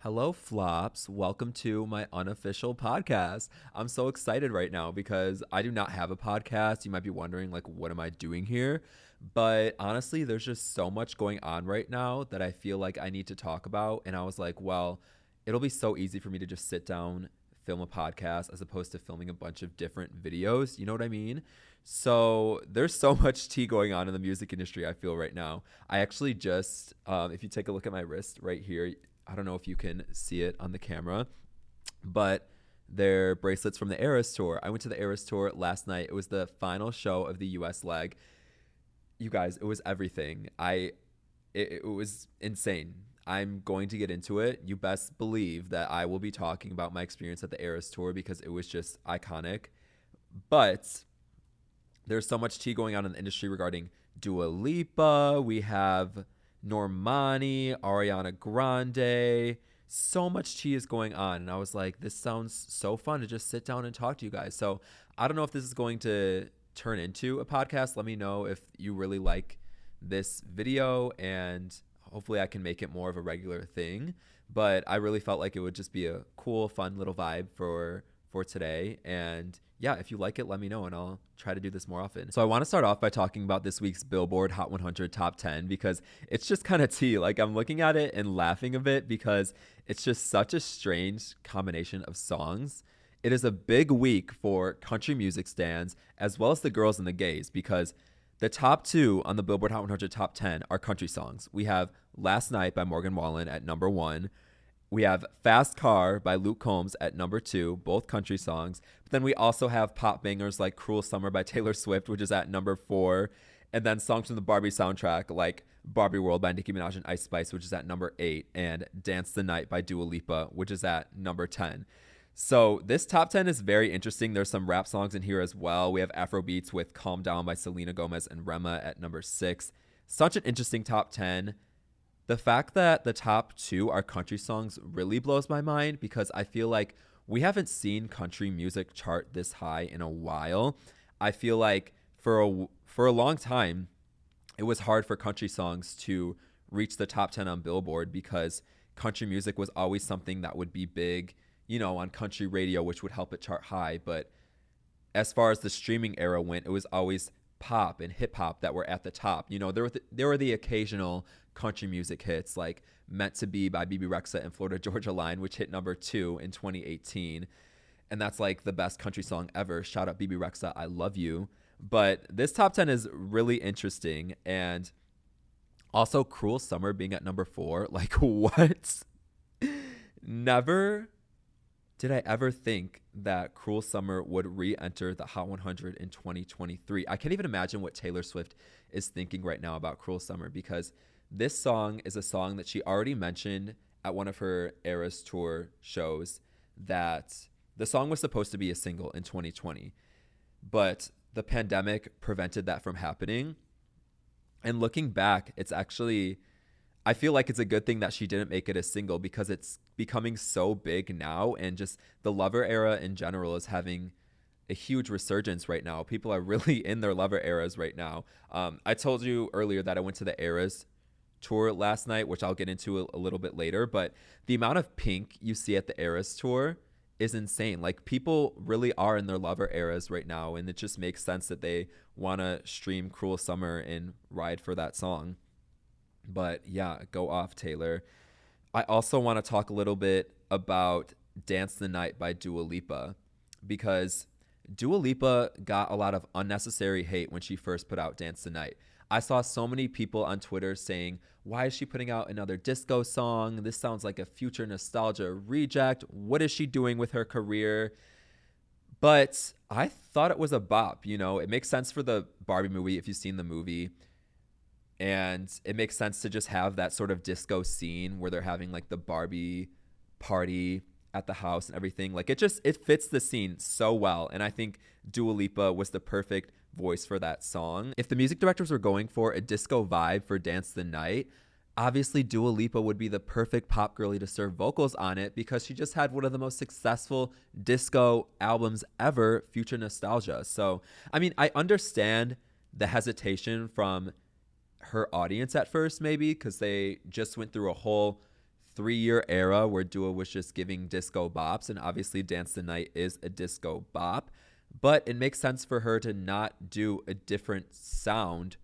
Hello, flops. Welcome to my unofficial podcast. I'm so excited right now because I do not have a podcast. You might be wondering, like, what am I doing here? But honestly, there's just so much going on right now that I feel like I need to talk about. And I was like, well, it'll be so easy for me to just sit down, film a podcast as opposed to filming a bunch of different videos. You know what I mean? So there's so much tea going on in the music industry, I feel right now. I actually just, if you take a look at my wrist right here, I don't know if you can see it on the camera, but they're bracelets from the Eras tour. I went to the Eras tour last night. It was the final show of the US leg. You guys, it was everything. It was insane. I'm going to get into it. You best believe that I will be talking about my experience at the Eras tour because it was just iconic. But there's so much tea going on in the industry regarding Dua Lipa. We have Normani, Ariana Grande. So much tea is going on. And I was like, this sounds so fun to just sit down and talk to you guys. So I don't know if this is going to turn into a podcast. Let me know if you really like this video, and hopefully I can make it more of a regular thing. But I really felt like it would just be a cool, fun little vibe for today. And yeah, if you like it, let me know and I'll try to do this more often. So I want to start off by talking about this week's Billboard Hot 100 Top 10 because it's just kind of tea. Like, I'm looking at it and laughing a bit because it's just such a strange combination of songs. It is a big week for country music stans as well as the girls and the gays because the top two on the Billboard Hot 100 Top 10 are country songs. We have Last Night by Morgan Wallen at number one. We have Fast Car by Luke Combs at number two, both country songs. But then we also have pop bangers like Cruel Summer by Taylor Swift, which is at number four. And then songs from the Barbie soundtrack like Barbie World by Nicki Minaj and Ice Spice, which is at number eight. And Dance the Night by Dua Lipa, which is at number 10. So this top 10 is very interesting. There's some rap songs in here as well. We have Afro beats with Calm Down by Selena Gomez and Rema at number six. Such an interesting top 10. The fact that the top two are country songs really blows my mind because I feel like we haven't seen country music chart this high in a while. I feel like for a long time, it was hard for country songs to reach the top 10 on Billboard because country music was always something that would be big, you know, on country radio, which would help it chart high. But as far as the streaming era went, it was always pop and hip hop that were at the top. You know, there were the occasional country music hits like Meant to Be by BB Rexa and Florida Georgia Line, which hit number two in 2018. And that's like the best country song ever. Shout out BB Rexa, I love you. But this top 10 is really interesting. And also Cruel Summer being at number four. Like, what? Never did I ever think that Cruel Summer would re-enter the Hot 100 in 2023. I can't even imagine what Taylor Swift is thinking right now about Cruel Summer because this song is a song that she already mentioned at one of her Eras Tour shows that the song was supposed to be a single in 2020, but the pandemic prevented that from happening. And looking back, it's actually, I feel like it's a good thing that she didn't make it a single because it's becoming so big now, and just the Lover era in general is having a huge resurgence right now. People are really in their Lover eras right now. I told you earlier that I went to the Eras tour last night, which I'll get into a little bit later, but the amount of pink you see at the Eras tour is insane. Like, people really are in their Lover eras right now, and it just makes sense that they want to stream Cruel Summer and ride for that song. But yeah, go off, Taylor. I also want to talk a little bit about Dance the Night by Dua Lipa because Dua Lipa got a lot of unnecessary hate when she first put out Dance the Night. I saw so many people on Twitter saying, why is she putting out another disco song? This sounds like a future nostalgia reject. What is she doing with her career? But I thought it was a bop. You know, it makes sense for the Barbie movie if you've seen the movie. And it makes sense to just have that sort of disco scene where they're having like the Barbie party at the house and everything. Like, it fits the scene so well. And I think Dua Lipa was the perfect voice for that song. If the music directors were going for a disco vibe for Dance the Night, obviously Dua Lipa would be the perfect pop girlie to serve vocals on it because she just had one of the most successful disco albums ever, Future Nostalgia. So, I mean, I understand the hesitation from her audience at first, maybe because they just went through a whole 3-year era where Dua was just giving disco bops, and obviously Dance the Night is a disco bop, but it makes sense for her to not do a different sound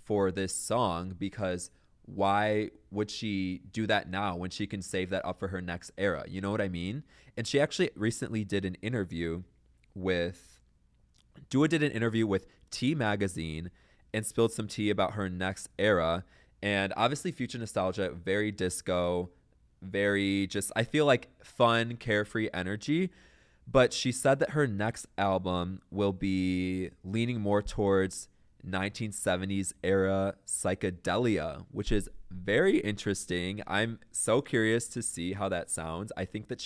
for this song, because why would she do that now when she can save that up for her next era? You know what I mean? And she actually recently did an interview with Dua did an interview with T Magazine and spilled some tea about her next era. And obviously Future Nostalgia, very disco, very just, I feel like fun, carefree energy. But she said that her next album will be leaning more towards 1970s era psychedelia, which is very interesting. I'm so curious to see how that sounds. I think that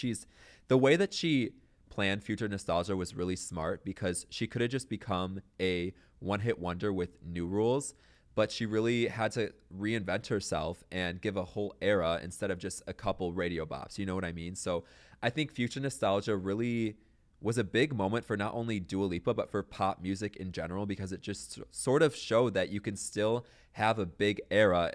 the way that she planned Future Nostalgia was really smart, because she could have just become a one-hit wonder with New Rules, but she really had to reinvent herself and give a whole era instead of just a couple radio bops. You know what I mean? So I think Future Nostalgia really was a big moment for not only Dua Lipa, but for pop music in general, because it just sort of showed that you can still have a big era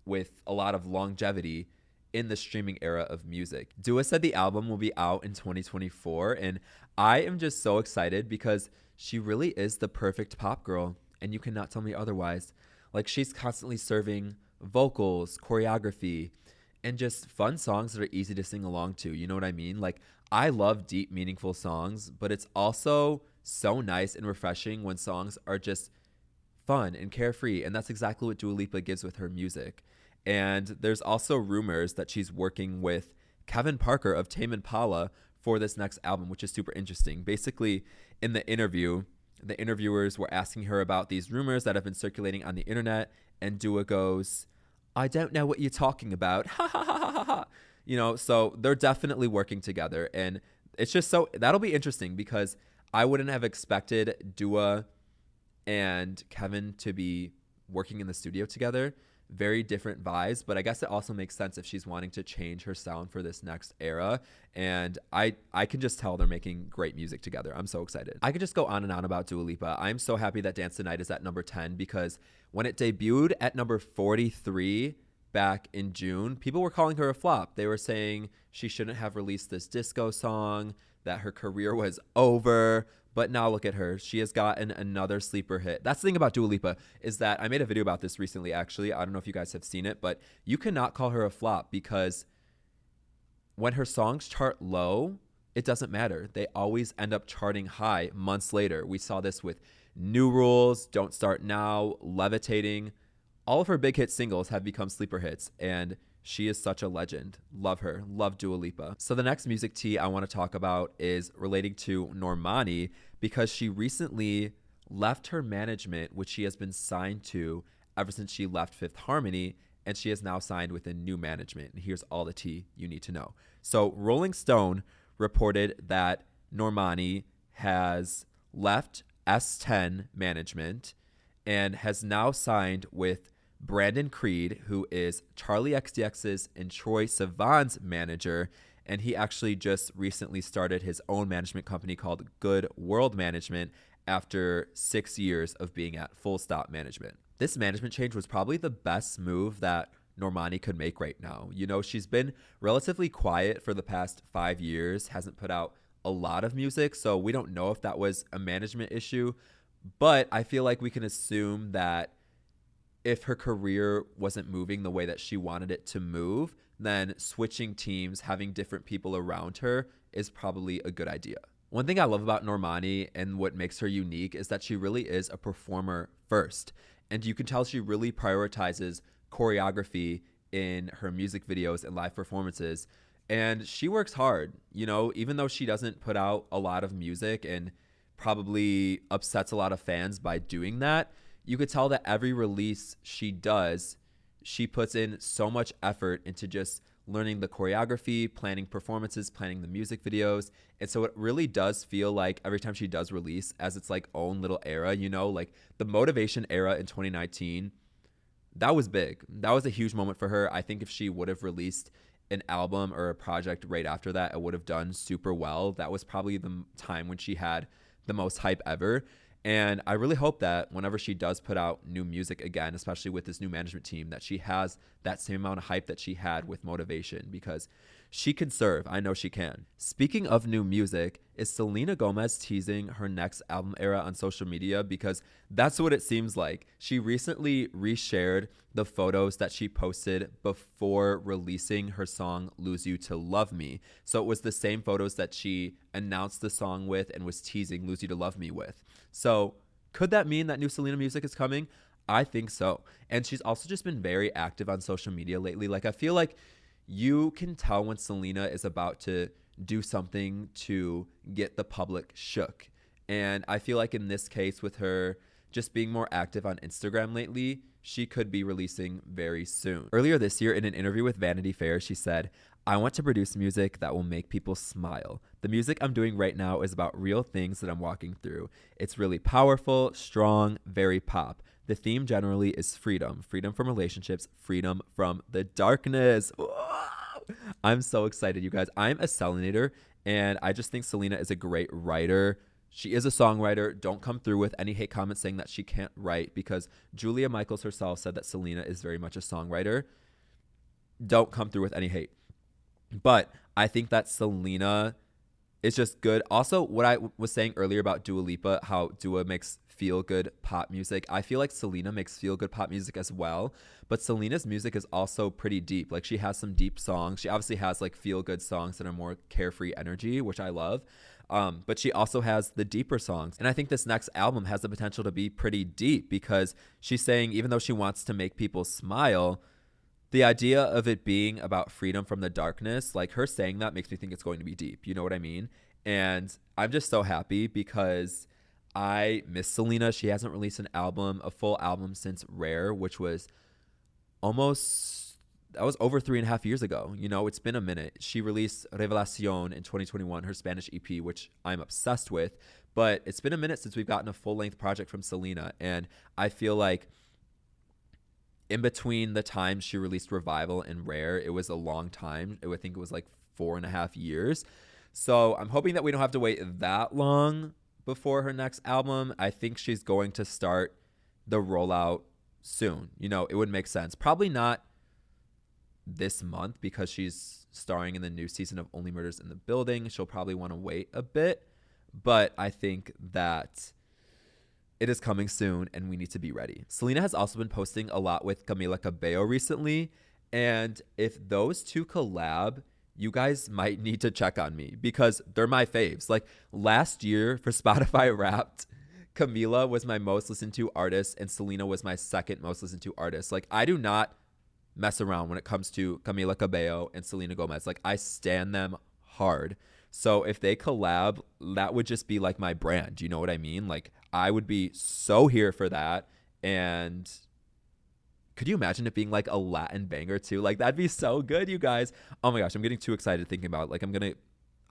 with a lot of longevity in the streaming era of music. Dua said the album will be out in 2024, and I am just so excited because she really is the perfect pop girl, and you cannot tell me otherwise. Like, she's constantly serving vocals, choreography, and just fun songs that are easy to sing along to. You know what I mean? Like, I love deep, meaningful songs, but it's also so nice and refreshing when songs are just fun and carefree, and that's exactly what Dua Lipa gives with her music. And there's also rumors that she's working with Kevin Parker of Tame Impala for this next album, which is super interesting. Basically, in the interview, the interviewers were asking her about these rumors that have been circulating on the internet, and Dua goes, "I don't know what you're talking about." Ha ha ha ha ha. You know, so they're definitely working together. And it's just that'll be interesting, because I wouldn't have expected Dua and Kevin to be working in the studio together. Very different vibes, but I guess it also makes sense if she's wanting to change her sound for this next era. And I can just tell they're making great music together. I'm so excited. I could just go on and on about Dua Lipa. I'm so happy that Dance the Night is at number 10, because when it debuted at number 43 back in June, people were calling her a flop. They were saying she shouldn't have released this disco song, that her career was over. But now look at her. She has gotten another sleeper hit. That's the thing about Dua Lipa, is that I made a video about this recently, actually. I don't know if you guys have seen it, but you cannot call her a flop, because when her songs chart low, it doesn't matter. They always end up charting high months later. We saw this with New Rules, Don't Start Now, Levitating. All of her big hit singles have become sleeper hits, and she is such a legend. Love her. Love Dua Lipa. So the next music tea I want to talk about is relating to Normani, because she recently left her management, which she has been signed to ever since she left Fifth Harmony, and she has now signed with a new management. And here's all the tea you need to know. So Rolling Stone reported that Normani has left S10 management and has now signed with Brandon Creed, who is Charlie XCX's and Troye Sivan's manager, and he actually just recently started his own management company called Good World Management after 6 years of being at Full Stop Management. This management change was probably the best move that Normani could make right now. You know, she's been relatively quiet for the past 5 years, hasn't put out a lot of music, so we don't know if that was a management issue, but I feel like we can assume that if her career wasn't moving the way that she wanted it to move, then switching teams, having different people around her is probably a good idea. One thing I love about Normani and what makes her unique is that she really is a performer first. And you can tell she really prioritizes choreography in her music videos and live performances. And she works hard, you know, even though she doesn't put out a lot of music and probably upsets a lot of fans by doing that. You could tell that every release she does, she puts in so much effort into just learning the choreography, planning performances, planning the music videos. And so it really does feel like every time she does release as its like own little era, you know, like the Motivation era in 2019, that was big. That was a huge moment for her. I think if she would have released an album or a project right after that, it would have done super well. That was probably the time when she had the most hype ever. And I really hope that whenever she does put out new music again, especially with this new management team, that she has that same amount of hype that she had with Motivation, because she can serve. I know she can. Speaking of new music, is Selena Gomez teasing her next album era on social media? Because that's what it seems like. She recently reshared the photos that she posted before releasing her song Lose You to Love Me. So it was the same photos that she announced the song with and was teasing Lose You to Love Me with. So could that mean that new Selena music is coming? I think so. And she's also just been very active on social media lately. Like, I feel like you can tell when Selena is about to do something to get the public shook. And I feel like in this case, with her just being more active on Instagram lately, she could be releasing very soon. Earlier this year, in an interview with Vanity Fair, she said, "I want to produce music that will make people smile. The music I'm doing right now is about real things that I'm walking through. It's really powerful, strong, very pop. The theme generally is freedom. Freedom from relationships, freedom from the darkness." Whoa! I'm so excited, you guys. I'm a Selenator, and I just think Selena is a great writer. She is a songwriter. Don't come through with any hate comments saying that she can't write, because Julia Michaels herself said that Selena is very much a songwriter. Don't come through with any hate. But I think that Selena is just good. Also, what I was saying earlier about Dua Lipa, how Dua makes feel-good pop music, I feel like Selena makes feel-good pop music as well. But Selena's music is also pretty deep. Like, she has some deep songs. She obviously has like feel-good songs that are more carefree energy, which I love. But she also has the deeper songs. And I think this next album has the potential to be pretty deep, because she's saying, even though she wants to make people smile, the idea of it being about freedom from the darkness, like her saying that makes me think it's going to be deep. You know what I mean? And I'm just so happy, because I miss Selena. She hasn't released an album, a full album, since Rare, which was that was over 3.5 years ago. You know, it's been a minute. She released Revelación in 2021, her Spanish EP, which I'm obsessed with. But it's been a minute since we've gotten a full-length project from Selena. And I feel like in between the time she released Revival and Rare, it was a long time. I think it was like 4.5 years. So I'm hoping that we don't have to wait that long before her next album. I think she's going to start the rollout soon. You know, it would make sense. Probably not this month, because she's starring in the new season of Only Murders in the Building. She'll probably want to wait a bit. But I think that it is coming soon, and we need to be ready. Selena has also been posting a lot with Camila Cabello recently. And if those two collab, you guys might need to check on me, because they're my faves. Like, last year for Spotify Wrapped, Camila was my most listened to artist, and Selena was my second most listened to artist. Like, I do not mess around when it comes to Camila Cabello and Selena Gomez. Like, I stan them hard. So if they collab, that would just be like my brand. You know what I mean? Like, I would be so here for that. And could you imagine it being like a Latin banger too? Like, that'd be so good, you guys. Oh my gosh, I'm getting too excited thinking about it. Like, I'm going to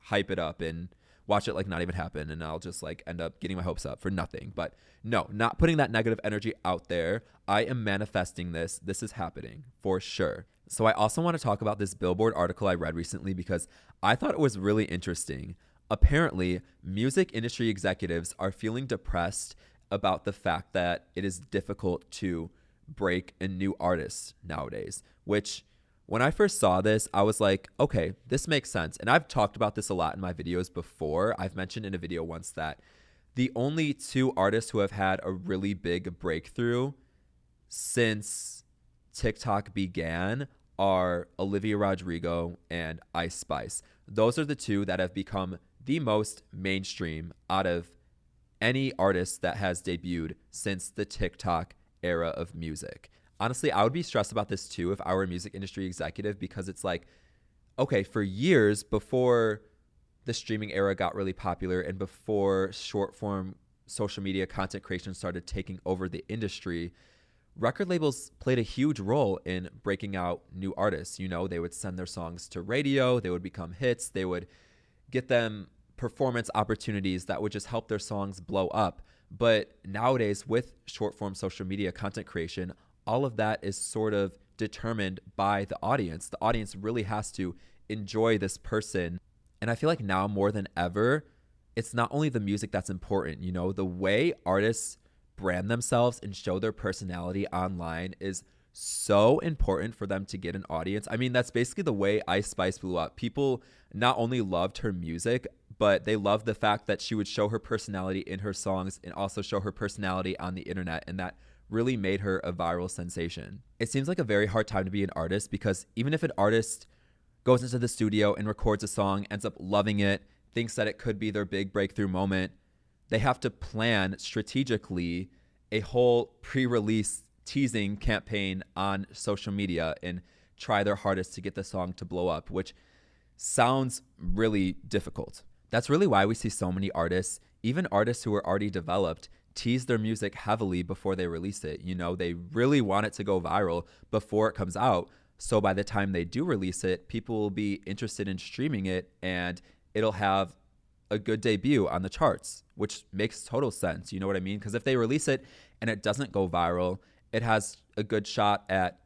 hype it up and watch it like not even happen, and I'll just like end up getting my hopes up for nothing. But no, not putting that negative energy out there. I am manifesting this. This is happening for sure. So I also want to talk about this Billboard article I read recently, because I thought it was really interesting. Apparently, music industry executives are feeling depressed about the fact that it is difficult to break a new artist nowadays, which when I first saw this, I was like, okay, this makes sense. And I've talked about this a lot in my videos before. I've mentioned in a video once that the only two artists who have had a really big breakthrough since TikTok began are Olivia Rodrigo and Ice Spice. Those are the two that have become the most mainstream out of any artist that has debuted since the TikTok era of music. Honestly, I would be stressed about this too if I were a music industry executive, because it's like, okay, for years before the streaming era got really popular and before short form social media content creation started taking over the industry, record labels played a huge role in breaking out new artists. You know, they would send their songs to radio, they would become hits, they would get them performance opportunities that would just help their songs blow up. But nowadays, with short form social media content creation, all of that is sort of determined by the audience. The audience really has to enjoy this person. And I feel like now more than ever, it's not only the music that's important, you know, the way artists brand themselves and show their personality online is so important for them to get an audience. I mean, that's basically the way Ice Spice blew up. People not only loved her music, but they loved the fact that she would show her personality in her songs and also show her personality on the internet. And that really made her a viral sensation. It seems like a very hard time to be an artist because even if an artist goes into the studio and records a song, ends up loving it, thinks that it could be their big breakthrough moment, they have to plan strategically a whole pre-release teasing campaign on social media and try their hardest to get the song to blow up, which sounds really difficult. That's really why we see so many artists, even artists who are already developed, tease their music heavily before they release it. You know, they really want it to go viral before it comes out. So by the time they do release it, people will be interested in streaming it and it'll have a good debut on the charts, which makes total sense. You know what I mean? Because if they release it and it doesn't go viral, it has a good shot at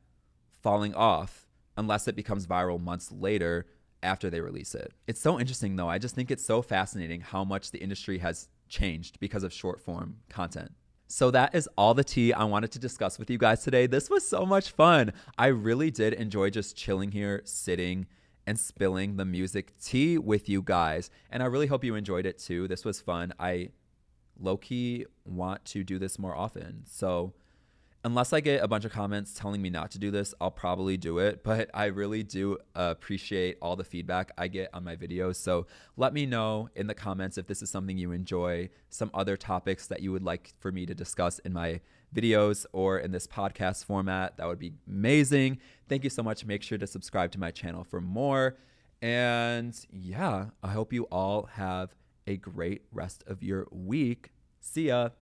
falling off unless it becomes viral months later after they release it. It's so interesting though. I just think it's so fascinating how much the industry has changed because of short form content. So that is all the tea I wanted to discuss with you guys today. This was so much fun. I really did enjoy just chilling here, sitting and spilling the music tea with you guys. And I really hope you enjoyed it too. This was fun. I low-key want to do this more often. So unless I get a bunch of comments telling me not to do this, I'll probably do it. But I really do appreciate all the feedback I get on my videos. So let me know in the comments if this is something you enjoy, some other topics that you would like for me to discuss in my videos or in this podcast format. That would be amazing. Thank you so much. Make sure to subscribe to my channel for more. And yeah, I hope you all have a great rest of your week. See ya.